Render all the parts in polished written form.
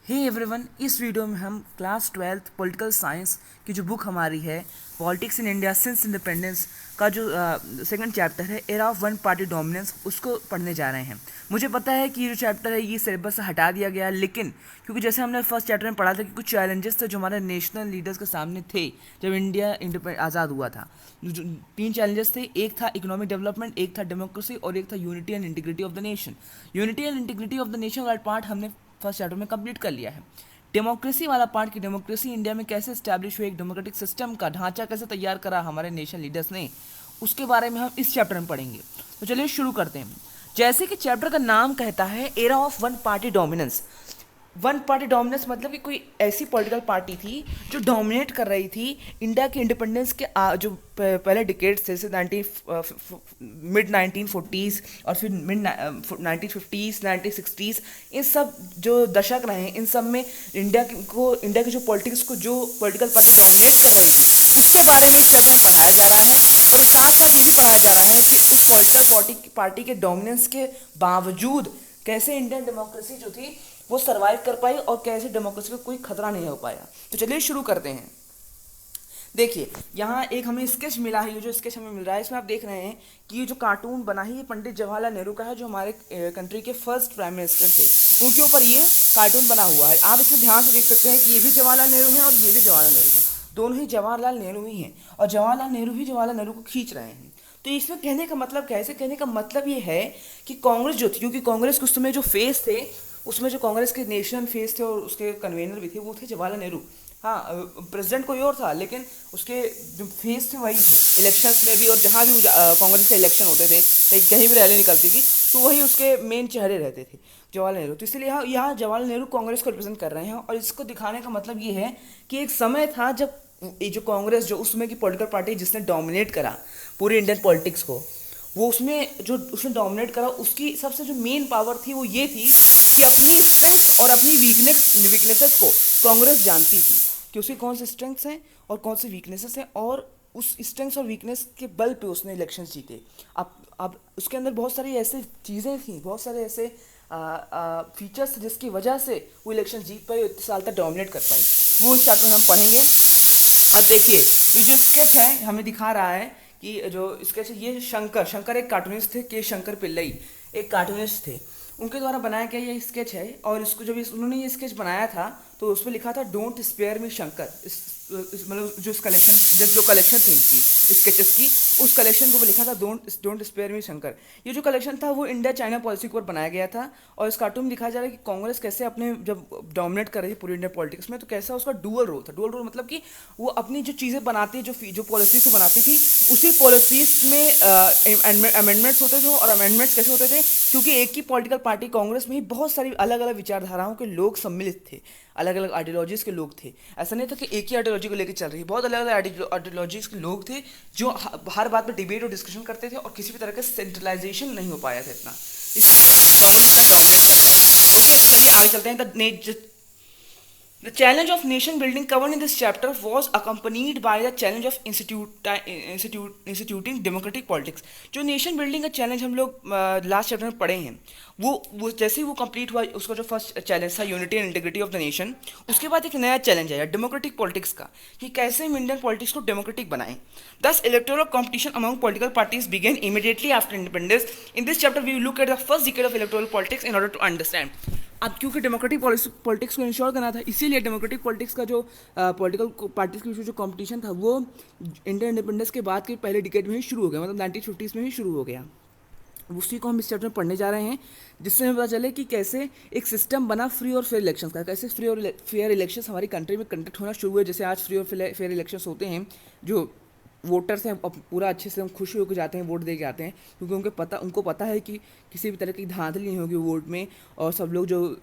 Hey everyone, इस video में हम क्लास 12th पॉलिटिकल साइंस की जो बुक हमारी है politics in India since independence का जो सेकंड चैप्टर है era of one party dominance उसको पढ़ने जा रहे हैं। मुझे पता है कि ये जो चैप्टर है ये सिलेबस से हटा दिया गया, लेकिन क्योंकि जैसे हमने फर्स्ट चैप्टर में पढ़ा था कि कुछ चैलेंजेस थे जो हमारे नेशनल लीडर्स के सामने थे जब इंडिया आज़ाद हुआ था। जो तीन चैलेंजेस थे, एक था इकोनॉमिक डेवलपमेंट, एक था डेमोक्रेसी और एक था unity and integrity of the nation. Unity and integrity of the nation वाला पार्ट हमने फर्स्ट चैप्टर में कंप्लीट कर लिया है। डेमोक्रेसी वाला पार्ट की डेमोक्रेसी इंडिया में कैसे स्टैब्लिश हुई, एक डेमोक्रेटिक सिस्टम का ढांचा कैसे तैयार करा हमारे नेशनल लीडर्स ने, उसके बारे में हम इस चैप्टर में पढ़ेंगे। तो चलिए शुरू करते हैं। जैसे कि चैप्टर का नाम कहता है era of one party dominance. One party dominance मतलब कि कोई ऐसी पॉलिटिकल पार्टी थी जो डोमिनेट कर रही थी इंडिया के इंडिपेंडेंस के जो पहले डिकेड्स थे, मिड 1940s और फिर मिड 1950s 1960s, इन सब जो दशक रहे हैं इन सब में इंडिया की जो पॉलिटिक्स को जो पॉलिटिकल पार्टी डोमिनेट कर रही थी उसके बारे में इस चैप्टर में पढ़ाया जा रहा है। और साथ साथ ये भी पढ़ाया जा रहा है कि उस पॉलिटिकल पार्टी के डोमिनेंस के बावजूद कैसे इंडियन डेमोक्रेसी जो थी वो सरवाइव कर पाई और कैसे डेमोक्रेसी को कोई खतरा नहीं हो पाया। तो चलिए शुरू करते हैं। देखिए यहाँ एक हमें स्केच मिला है, ये जो स्केच हमें मिल रहा है इसमें आप देख रहे हैं कि ये जो कार्टून बना है ये पंडित जवाहरलाल नेहरू का है, जो हमारे कंट्री के फर्स्ट प्राइम मिनिस्टर थे। उनके ऊपर ये कार्टून बना हुआ है। आप इसमें ध्यान से देख सकते हैं कि ये भी जवाहरलाल नेहरू हैं और ये भी जवाहरलाल नेहरू हैं, दोनों ही जवाहरलाल नेहरू ही हैं और जवाहरलाल नेहरू ही जवाहरलाल नेहरू को खींच रहे हैं। तो इसमें कहने का मतलब क्या है, कहने का मतलब ये है कि कांग्रेस जो थी, क्योंकि कांग्रेस के उस समय जो फेस थे उसमें जो कांग्रेस के नेशनल फेस थे और उसके कन्वीनर भी थे वो थे जवाहरलाल नेहरू। हाँ, प्रेसिडेंट कोई और था लेकिन उसके जो फेस थे वही थे। इलेक्शंस में भी और जहाँ भी कांग्रेस के इलेक्शन होते थे, कहीं भी रैली निकलती थी तो वही उसके मेन चेहरे रहते थे जवाहरलाल नेहरू। तो इसलिए यहाँ जवाहरलाल नेहरू कांग्रेस को रिप्रेजेंट कर रहे हैं और इसको दिखाने का मतलब ये है कि एक समय था जब ये जो कांग्रेस जो उसमें की पॉलिटिकल पार्टी जिसने डोमिनेट करा पूरी इंडियन पॉलिटिक्स को, वो उसने डोमिनेट करा, उसकी सबसे जो मेन पावर थी वो ये थी कि अपनी स्ट्रेंथ और अपनी वीकनेसेस को कांग्रेस जानती थी कि उसकी कौन से स्ट्रेंथ्स हैं और कौन से वीकनेसेस हैं, और उस स्ट्रेंथ्स और वीकनेस के बल पे उसने इलेक्शंस जीते। अब उसके अंदर बहुत सारी ऐसी चीज़ें थी, बहुत सारे ऐसे फीचर्स जिसकी वजह से वो इलेक्शन जीत पाई और इतने साल तक डोमिनेट कर पाई, वो इस चैप्टर में हम पढ़ेंगे। अब देखिए ये जो स्केच है हमें दिखा रहा है कि जो स्केच है ये शंकर एक कार्टूनिस्ट थे, के शंकर पिल्लई एक कार्टूनिस्ट थे, उनके द्वारा बनाया गया ये स्केच है। और इसको जब उन्होंने ये स्केच बनाया था तो उसमें लिखा था डोंट स्पेयर मी शंकर। मतलब जो इस कलेक्शन जब जो कलेक्शन थी इनकी स्केचेस की, उस कलेक्शन को वो लिखा था डोंट स्पेयर मी शंकर। ये जो कलेक्शन था वो इंडिया चाइना पॉलिसी के ऊपर बनाया गया था। और इस कार्टून में दिखाया जा रहा है कि कांग्रेस कैसे अपने जब डोमिनेट कर रही थी पूरी इंडियन पॉलिटिक्स में तो कैसा उसका डुअल रोल था। डुअल रोल मतलब कि वो अपनी जो चीज़ें बनाती जो पॉलिसीज को बनाती थी उसी पॉलिसीज में अमेंडमेंट्स होते थे। और अमेंडमेंट्स कैसे होते थे, क्योंकि एक ही पॉलिटिकल पार्टी कांग्रेस में ही बहुत सारी अलग अलग विचारधाराओं के लोग सम्मिलित थे, अलग अलग आइडियोलॉजीज़ के लोग थे। ऐसा नहीं था कि एक ही आइडियोलॉजी को लेकर चल रही है, बहुत अलग अलग आइडियोलॉजीज़ के लोग थे जो हर बात पर डिबेट और डिस्कशन करते थे और किसी भी तरह का सेंट्रलाइजेशन नहीं हो पाया था इतना, इसलिए कांग्रेस इतना डोमिनेट कर पाई। ओके, तो चलिए आगे चलते हैं। The challenge of nation building covered in this chapter was accompanied by the challenge of instituting democratic politics। जो नेशन बिल्डिंग का चैलेंज हम लोग लास्ट चैप्टर में पढ़े हैं वो जैसे ही वो कंप्लीट हुआ, उसका जो फर्स्ट चैलेंज था unity and integrity of the nation, उसके बाद एक नया चैलेंज आया डेमोक्रेटिक पॉलिटिक्स का, कि कैसे हम इंडियन पॉलिटिक्स को डेमोक्रेटिक बनाएं। This electoral competition among political parties began immediately after independence. In this chapter we look at the first decade of electoral politics in order to understand. अब क्योंकि democratic politics को ensure करना था, इसीलिए democratic politics का जो political parties के बीच में जो कंपटीशन था वो इंडियन इंडिपेंडेंस के बाद के पहले डिकेड में ही शुरू हो गया, मतलब 1950s में ही शुरू हो गया। उसी को हम इस चैप्टर में पढ़ने जा रहे हैं, जिससे हमें पता चले कि कैसे एक सिस्टम बना फ्री और फेयर इलेक्शंस का, कैसे फ्री और फेयर इलेक्शंस हमारी कंट्री में कंडक्ट होना शुरू हुए। जैसे आज फ्री और फेयर इलेक्शंस होते हैं, जो वोटर्स हैं पूरा अच्छे से हम खुश होकर जाते हैं, वोट दे के आते हैं, क्योंकि उनको पता है कि किसी भी तरह की धांधली नहीं होगी वोट में। और सब लोग जो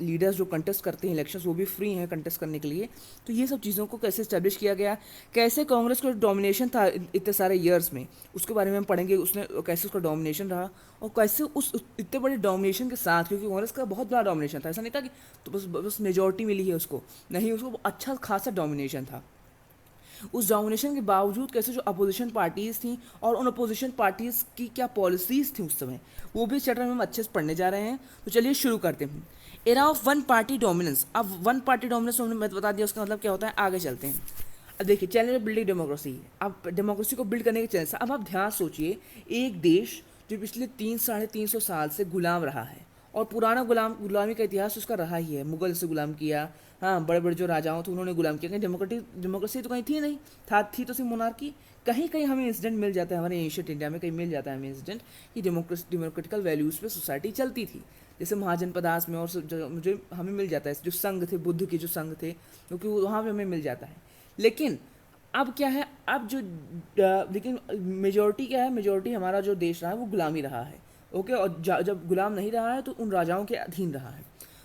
लीडर्स जो कंटेस्ट करते हैं इलेक्शंस वो भी फ्री हैं कंटेस्ट करने के लिए। तो ये सब चीज़ों को कैसे इस्टेब्लिश किया गया, कैसे कांग्रेस का डोमिनेशन था इतने सारे ईयर्स में, उसके बारे में हम पढ़ेंगे। उसने कैसे उसका डोमिनेशन रहा और कैसे उस इतने बड़े डोमिनेशन के साथ, क्योंकि कांग्रेस का बहुत बड़ा डोमिनेशन था, ऐसा नहीं था कि तो बस मेजोरिटी मिली है उसको, नहीं, उसको अच्छा खासा डोमिनेशन था। उस डोमिनेशन के बावजूद कैसे जो अपोजिशन पार्टीज़ थी और उन अपोजिशन पार्टीज़ की क्या पॉलिसीज़ थी उस समय, वो भी इस चैप्टर में हम अच्छे से पढ़ने जा रहे हैं। तो चलिए शुरू करते हैं। Era of one party dominance. अब वन पार्टी डोमिनेंस हमने बता दिया, उसका मतलब क्या होता है, आगे चलते हैं। अब देखिए, चैलेंज ऑफ बिल्डिंग डेमोक्रेसी। अब डेमोक्रेसी को बिल्ड करने के चैलेंज। अब आप ध्यान सोचिए, एक देश जो पिछले 300-350 साल से गुलाम रहा है, और पुराना गुलामी का इतिहास उसका रहा ही है। मुगल से गुलाम किया, हाँ, बड़े बड़े जो राजाओं थे उन्होंने गुलाम किया। कहीं डेमोक्रेसी तो कहीं थी नहीं, थी तो सिर्फ मोनार्की। कहीं कहीं हमें इंसिडेंट मिल जाता है, हमारे एशियट इंडिया में कहीं मिल जाता है हमें इंसिडेंट कि डेमोक्रेटिकल वैल्यूज़ पे सोसाइटी चलती थी, जैसे महाजनपदास में, और सब जगह मुझे हमें मिल जाता है जो संघ थे, बुद्ध के जो संघ थे, क्योंकि वहाँ पे हमें मिल जाता है। लेकिन अब क्या है, अब जो लेकिन मेजोरिटी क्या है, मेजोरिटी हमारा जो देश रहा है वो गुलामी रहा है। ओके, और जब गुलाम नहीं रहा है तो उन राजाओं के अधीन रहा है।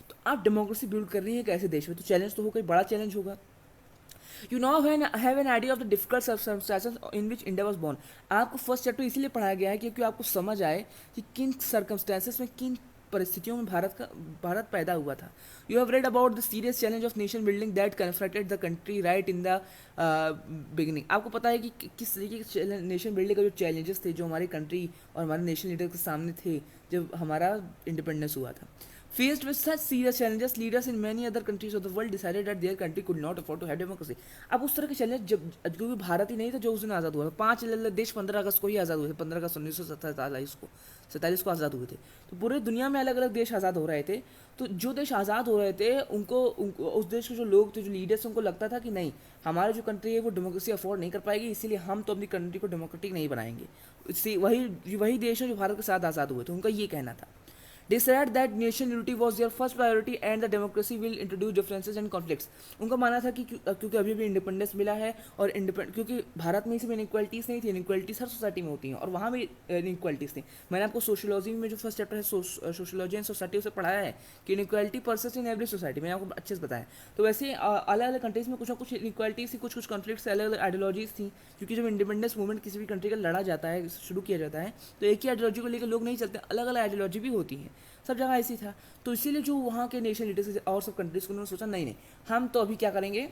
तो आप डेमोक्रेसी बिल्ड कर रही है एक ऐसे देश में, तो चैलेंज तो होगा, बड़ा चैलेंज होगा। You now have an idea of the difficult circumstances in which India was born. आपको फर्स्ट चैप्टर इसलिए पढ़ाया गया है क्योंकि आपको समझ आए कि किन सर्कमस्टेंसेस में, किन परिस्थितियों में भारत पैदा हुआ था। You have read about the serious challenge of nation building that confronted the country right in the beginning. आपको पता है कि किस तरीके के नेशन बिल्डिंग का जो चैलेंजेस थे, जो हमारी कंट्री और हमारे नेशनल लीडर के सामने थे जब हमारा इंडिपेंडेंस हुआ था। Faced with such serious challenges, leaders in many other countries of the world decided that their country could not afford to have democracy. अब उस तरह के चैलेंज, जब क्योंकि भारत ही नहीं था जो उस दिन आज़ाद हुआ था, 5 अलग अलग देश 15 अगस्त को ही आज़ाद हुए थे, 15 अगस्त 1947 को आज़ाद हुए थे। तो पूरे दुनिया में अलग अलग देश आज़ाद हो रहे थे। तो जो देश आज़ाद हो रहे थे उनको उस देश के जो लोग थे, जो लीडर्स, उनको लगता था कि नहीं, हमारी जो कंट्री है वो डेमोक्रेसी अफोर्ड नहीं कर पाएगी, इसीलिए हम तो अपनी कंट्री को डेमोक्रेटिक नहीं बनाएंगे। इससे वही देश है जो भारत के साथ आज़ाद हुए थे, उनका ये कहना था। They said that nation unity was their first priority and the democracy will introduce differences and conflicts. उनका मानना था कि क्योंकि अभी भी इंडिपेंडेंस मिला है, और क्योंकि भारत में सिर्फ इनइक्वालिटीज़ नहीं थी, इनइक्वालिटीज़ हर सोसाइटी में होती हैं, और वहाँ भी इनइक्वालिटीज़ थी। मैंने आपको सोशियोलॉजी में जो फर्स्ट चैप्टर है सोशियोलॉजी एंड सोसाइटी, उसे पढ़ाया है कि inequality persist in every society, मैंने आपको अच्छे से बताया। तो वैसे अलग अलग कंट्रीज़ में कुछ ना कुछ इनइक्वालिटीज़ थी, कुछ कॉन्फ्लिक्ट्स, अलग अलग आइडियोलॉजीज़ थी। क्योंकि जब इंडिपेंडेंस मूवमेंट किसी भी कंट्री का लड़ा जाता है, शुरू किया जाता है, तो एक ही आइडियोलॉजी को लेकर लोग नहीं चलते, अलग अलग आइडियोलॉजी भी होती है, सब जगह ऐसी था। तो इसीलिए जो वहाँ के नेशन लीडर्स और सब कंट्रीज़ को उन्होंने सोचा, नहीं नहीं, हम तो अभी क्या करेंगे,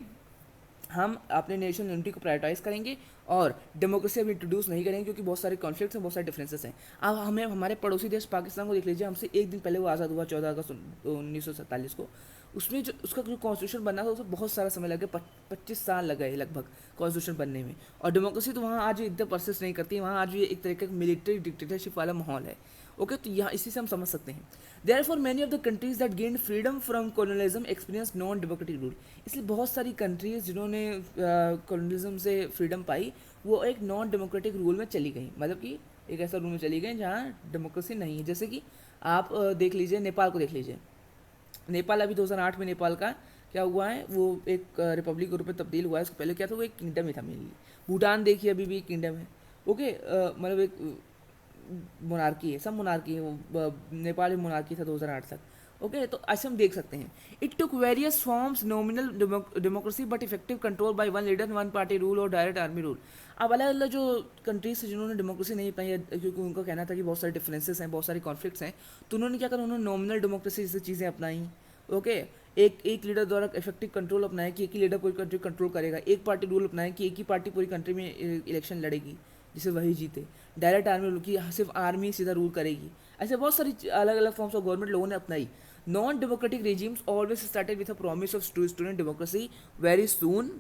हम अपने नेशनल यूनिटी को प्रायोरिटाइज करेंगे और डेमोक्रेसी अभी इंट्रोड्यूस नहीं करेंगे, क्योंकि बहुत सारे कॉन्फ्लिक्ट्स हैं, बहुत सारे डिफरेंसेस हैं। अब हमें हमारे पड़ोसी देश पाकिस्तान को देख लीजिए, हमसे एक दिन पहले वो आज़ाद हुआ, 14 अगस्त 1947 को। उसमें जो उसका जो कॉन्स्टिट्यूशन बना था, उसमें बहुत सारा समय लग गया, 25 साल लग गए लगभग कॉन्स्टिट्यूशन बनने में। और डेमोक्रेसी तो वहाँ आज इतना परसिस्ट नहीं करती, वहाँ आज भी एक तरीके का मिलिट्री डिक्टेटरशिप वाला माहौल है। ओके, तो यहाँ इसी से हम समझ सकते हैं। Therefore, many of the countries that gained freedom from colonialism experienced non-democratic rule. इसलिए बहुत सारी कंट्रीज़ जिन्होंने कॉलोनिज्म से फ्रीडम पाई, वो एक नॉन डेमोक्रेटिक रूल में चली गई, मतलब कि एक ऐसा रूल में चली गई जहाँ डेमोक्रेसी नहीं है। जैसे कि आप देख लीजिए, नेपाल को देख लीजिए। नेपाल अभी 2008 में नेपाल का क्या हुआ है, वो एक रिपब्लिक के रूप में तब्दील हुआ है। उसके पहले क्या था, वो एक किंगडम ही था मेनली। भूटान देखिए, अभी भी एक किंगडम है। ओके, मतलब एक मोनार्की है, सब मोनार्की है, वो नेपाल में मोनार्की था 2008 तक। ओके, तो ऐसे हम देख सकते हैं। It took various forms, nominal democracy but effective control by one leader, one party rule और डायरेक्ट आर्मी रूल। अब अलग अलग जो कंट्रीज थे जिन्होंने डेमोक्रेसी नहीं पाई, क्योंकि उनका कहना था कि बहुत सारे डिफरेंसेस हैं, बहुत सारी कॉन्फ्लिक्ट्स हैं, तो उन्होंने क्या करा, उन्होंने नॉमिनल डेमोक्रेसी जैसी चीज़ें अपनाई। ओके, एक लीडर द्वारा इफेक्टिव कंट्रोल अपनाया कि एक ही लीडर पूरी कंट्री कंट्रोल करेगा। एक पार्टी रूल अपनाया कि एक ही पार्टी पूरी कंट्री में इलेक्शन लड़ेगी, जिसे वही जीते। डायरेक्ट आर्मी रूल की सिर्फ आर्मी सीधा रूल करेगी। ऐसे बहुत सारी अलग अलग फॉर्म्स ऑफ गवर्नमेंट लोगों ने अपनाई। Non democratic regimes always started with a promise of student democracy very soon,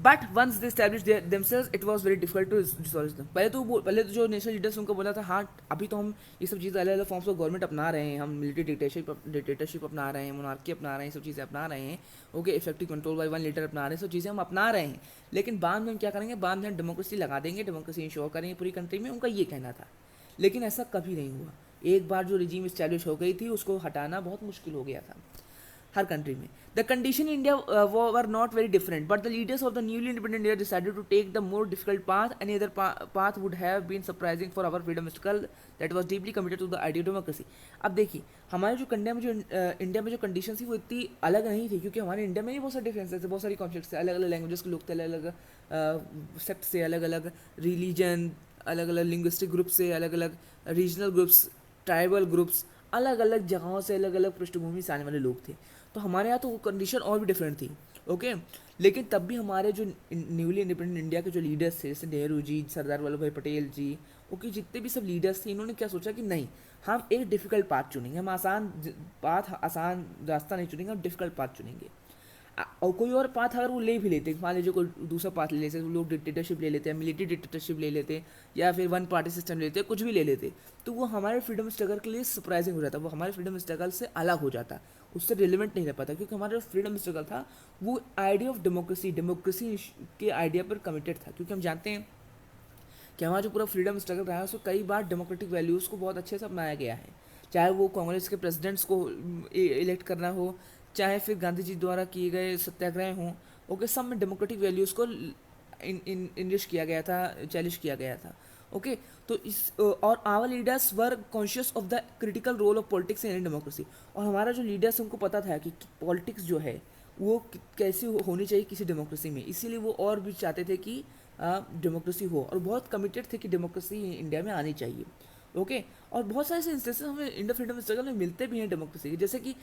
but once they establish themselves it was very difficult to dissolve them. पहले तो जो नेशनल लीडर्स उनको बोला था, हाँ अभी तो हम ये सब चीज़ें अलग अलग फॉर्म्स ऑफ गवर्नमेंट अपना रहे हैं, हम मिलिट्री डिक्टेटरशिप अपना रहे हैं, मोनार्की अपना रहे हैं, सब चीज़ें अपना रहे हैं। Okay, effective control by one leader अपना रहे हैं, सब चीज़ें हम अपना रहे हैं। लेकिन बाद में हम क्या करेंगे, बाद में हम डेमोक्रेसी लगा देंगे, डेमोक्रेसी इंश्योर करेंगे पूरी कंट्री में, उनका ये कहना था। लेकिन ऐसा कभी नहीं हुआ। एक बार जो रिजीम इस्टेब्लिश हो गई थी, उसको हटाना बहुत मुश्किल हो गया था हर कंट्री में। The condition in India were not very different, but the leaders of the newly independent India decided to take the more difficult path. Any other path would have been surprising for our freedom struggle that was deeply committed to the idea democracy. अब देखिए, हमारे जो India में जो condition थी वो इतनी अलग नहीं थी, क्योंकि हमारे इंडिया में ही बहुत सारे डिफरेंसेस थे, बहुत सारी कॉन्फ्लिक्ट्स थे, अलग अलग लैंग्वेजेस के लोग थे, अलग अलग सेक्ट से, अलग अलग रिलीजन, अलग अलग लिंग्विस्टिक ग्रुप से, अलग अलग रीजनल ग्रुप्स, ट्राइबल ग्रुप्स, अलग अलग जगहों से, अलग अलग पृष्ठभूमि से आने वाले लोग थे। तो हमारे यहाँ तो कंडीशन और भी डिफरेंट थी। ओके, लेकिन तब भी हमारे जो न्यूली इंडिपेंडेंट इंडिया के जो लीडर्स थे, जैसे नेहरू जी, सरदार वल्लभ भाई पटेल जी, ओके, जितने भी सब लीडर्स थे, इन्होंने क्या सोचा कि नहीं, हम एक डिफ़िकल्ट पाथ चुनेंगे, हम आसान रास्ता नहीं चुनेंगे, हम डिफ़िकल्ट पाथ चुनेंगे। और कोई और पाथ अगर वो ले भी लेते, मान लीजिए कोई दूसरा पाथ ले लेते, लोग डिक्टेटरशिप ले लेते हैं, मिलिट्री डिक्टेटरशिप ले लेते, या फिर वन पार्टी सिस्टम ले लेते, कुछ भी ले लेते, तो वो हमारे फ्रीडम स्ट्रगल के लिए सरप्राइजिंग हो जाता, वो हमारे फ्रीडम स्ट्रगल से अलग हो जाता, उससे रिलेवेंट नहीं रह पाता, क्योंकि हमारा जो फ्रीडम स्ट्रगल था वो आइडिया ऑफ डेमोक्रेसी के आइडिया पर कमिटेड था। क्योंकि हम जानते हैं कि हमारा जो पूरा फ्रीडम स्ट्रगल रहा है उसको कई बार डेमोक्रेटिक वैल्यूज़ को बहुत अच्छे से अपनाया गया है, चाहे वो कांग्रेस के प्रेसिडेंट्स को इलेक्ट करना हो, चाहे फिर गांधी जी द्वारा किए गए सत्याग्रह हों, ओके, सब में डेमोक्रेटिक वैल्यूज़ को इनरिच किया गया था, चैलेंज किया गया था, ओके। तो और our leaders were conscious of the critical role of politics in democracy, और हमारा जो लीडर्स उनको पता था कि पॉलिटिक्स जो है वो कैसी होनी चाहिए किसी डेमोक्रेसी में, इसीलिए वो और भी चाहते थे कि डेमोक्रेसी हो, और बहुत कमिटेड थे कि डेमोक्रेसी इंडिया में आनी चाहिए, ओके। और बहुत सारे ऐसे इंस्टेंसेस हमें इंडिया फ्रीडम स्ट्रगल में मिलते भी हैं डेमोक्रेसी के, जैसे कि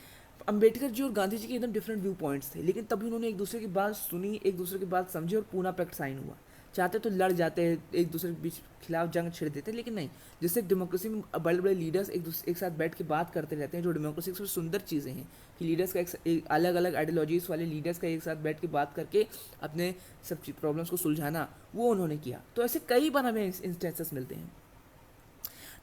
अंबेडकर जी और गांधी जी के एकदम डिफरेंट व्यू पॉइंट्स थे, लेकिन तभी उन्होंने एक दूसरे की बात सुनी, एक दूसरे की बात समझी, और पूना पैक्ट साइन हुआ। चाहते तो लड़ जाते, एक दूसरे के बीच खिलाफ जंग छिड़ देते, लेकिन नहीं, जैसे डेमोक्रेसी में बड़े बड़े लीडर्स एक साथ बैठ के बात करते रहते हैं, जो डेमोक्रेसी की सबसे सुंदर चीज़ें हैं कि लीडर्स का एक अलग अलग आइडियोलॉजीज वाले लीडर्स का एक साथ बैठ के बात करके अपने सब प्रॉब्लम्स को सुलझाना, वो उन्होंने किया। तो ऐसे कई बार हमें इंस्टेंसेस मिलते हैं।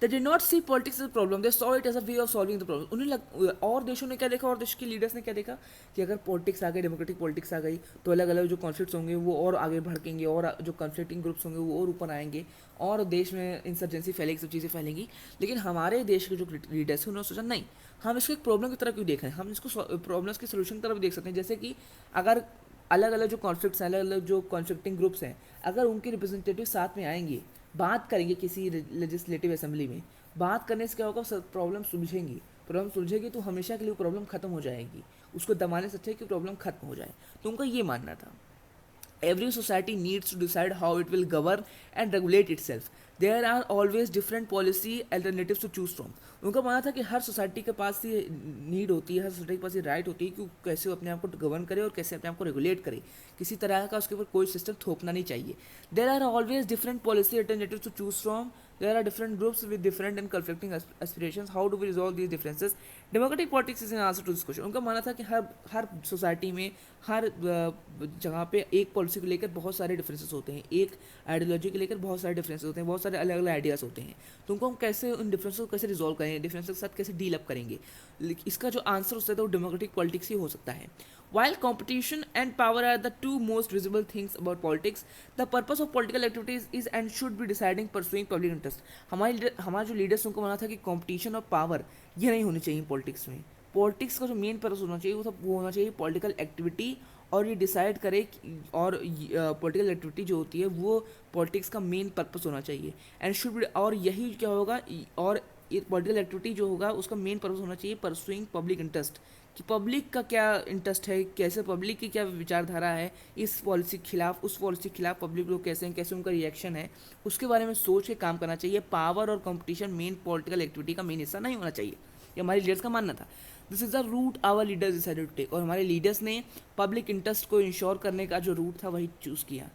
They did not see politics as a problem, they saw it as a way of solving the problem. और देशों ने क्या देखा, और देश के लीडर्स ने क्या देखा कि अगर पॉलिटिक्स आ गई, डेमोक्रेटिक पॉलिटिक्स आ गई, तो अलग अलग जो कॉन्फ्लिक्ट्स होंगे वो और आगे भड़केंगे, और जो कॉन्फ्लिक्टिंग ग्रुप्स होंगे वो और ऊपर आएंगे, और देश में इंसर्जेंसी फैलेगी, सब चीज़ें फैलेंगी। लेकिन हमारे देश के जो लीडर्स हैं उन्होंने सोचा नहीं, हम इसको एक प्रॉब्लम की तरफ क्यों देख रहे हैं, हम इसको प्रॉब्लम्स के सोल्यूशन की तरफ देख सकते हैं। जैसे कि अगर अलग अलग जो कॉन्फ्लिक्ट्स हैं, अलग अलग जो कॉन्फ्लिक्टिंग ग्रुप्स हैं, अगर उनके रिप्रेजेंटेटिव साथ में आएंगे, बात करेंगे किसी लेजिस्लेटिव असेंबली में, बात करने से क्या होगा, प्रॉब्लम सुलझेंगी, प्रॉब्लम सुलझेगी तो हमेशा के लिए प्रॉब्लम खत्म हो जाएगी, उसको दबाने से अच्छा है कि प्रॉब्लम खत्म हो जाए। तो उनका ये मानना था। Every society needs to decide how it will govern and regulate itself. There are always different policy alternatives to choose from. उनका मानना था कि हर सोसाइटी के पास ये नीड होती है, हर सोसाइटी के पास ये राइट होती है कि कैसे वो अपने आप को गवर्न करे और कैसे अपने आप को रेगुलेट करे, किसी तरह का उसके ऊपर कोई सिस्टम थोपना नहीं चाहिए। There are always different policy alternatives to choose from. There are different groups with different and conflicting aspirations. How do we resolve these differences? Democratic politics is an answer to this question. उनका मानना था कि हर society में, हर जगह पे एक policy को लेकर बहुत सारे डिफरेंसेस होते हैं, एक आइडियोलॉजी को लेकर बहुत सारे डिफरेंसेस होते हैं, बहुत सारे अलग अलग आइडियाज़ होते हैं। तो उनको हम कैसे उन डिफरेंसेस को कैसे रिजॉल्व करेंगे, डिफरेंसेस के साथ कैसे डील अप करेंगे, इसका जो आंसर होता है वो डेमोक्रेटिक पॉलिटिक्स ही हो सकता है। While competition and power are the two most visible things about politics, the purpose of political activities is and should be deciding pursuing public interest. हमारे जो लीडर्स उनको माना था कि कंपटीशन और पावर ये नहीं होनी चाहिए पॉलिटिक्स में। पॉलिटिक्स का जो मेन पर्पस होना चाहिए वो होना चाहिए पॉलिटिकल एक्टिविटी, और ये डिसाइड करे और पॉलिटिकल एक्टिविटी जो होती है वो पॉलिटिक्स का मेन पर्पस होना चाहिए, एंड शुड बी, और यही क्या होगा, और ये पॉलिटिकल एक्टिविटी जो होगा उसका मेन पर्पस होना चाहिए परसुइंग पब्लिक इंटरेस्ट, कि पब्लिक का क्या इंटरेस्ट है, कैसे पब्लिक की क्या विचारधारा है इस पॉलिसी के खिलाफ, उस पॉलिसी के खिलाफ पब्लिक लोग कैसे हैं, कैसे उनका रिएक्शन है, उसके बारे में सोच के काम करना चाहिए। पावर और कंपटीशन मेन पॉलिटिकल एक्टिविटी का मेन हिस्सा नहीं होना चाहिए, ये हमारे लीडर्स का मानना था। This is the route our leaders decided to take, और हमारे लीडर्स ने पब्लिक इंटरेस्ट को इंश्योर करने का जो रूट था वही चूज़ किया।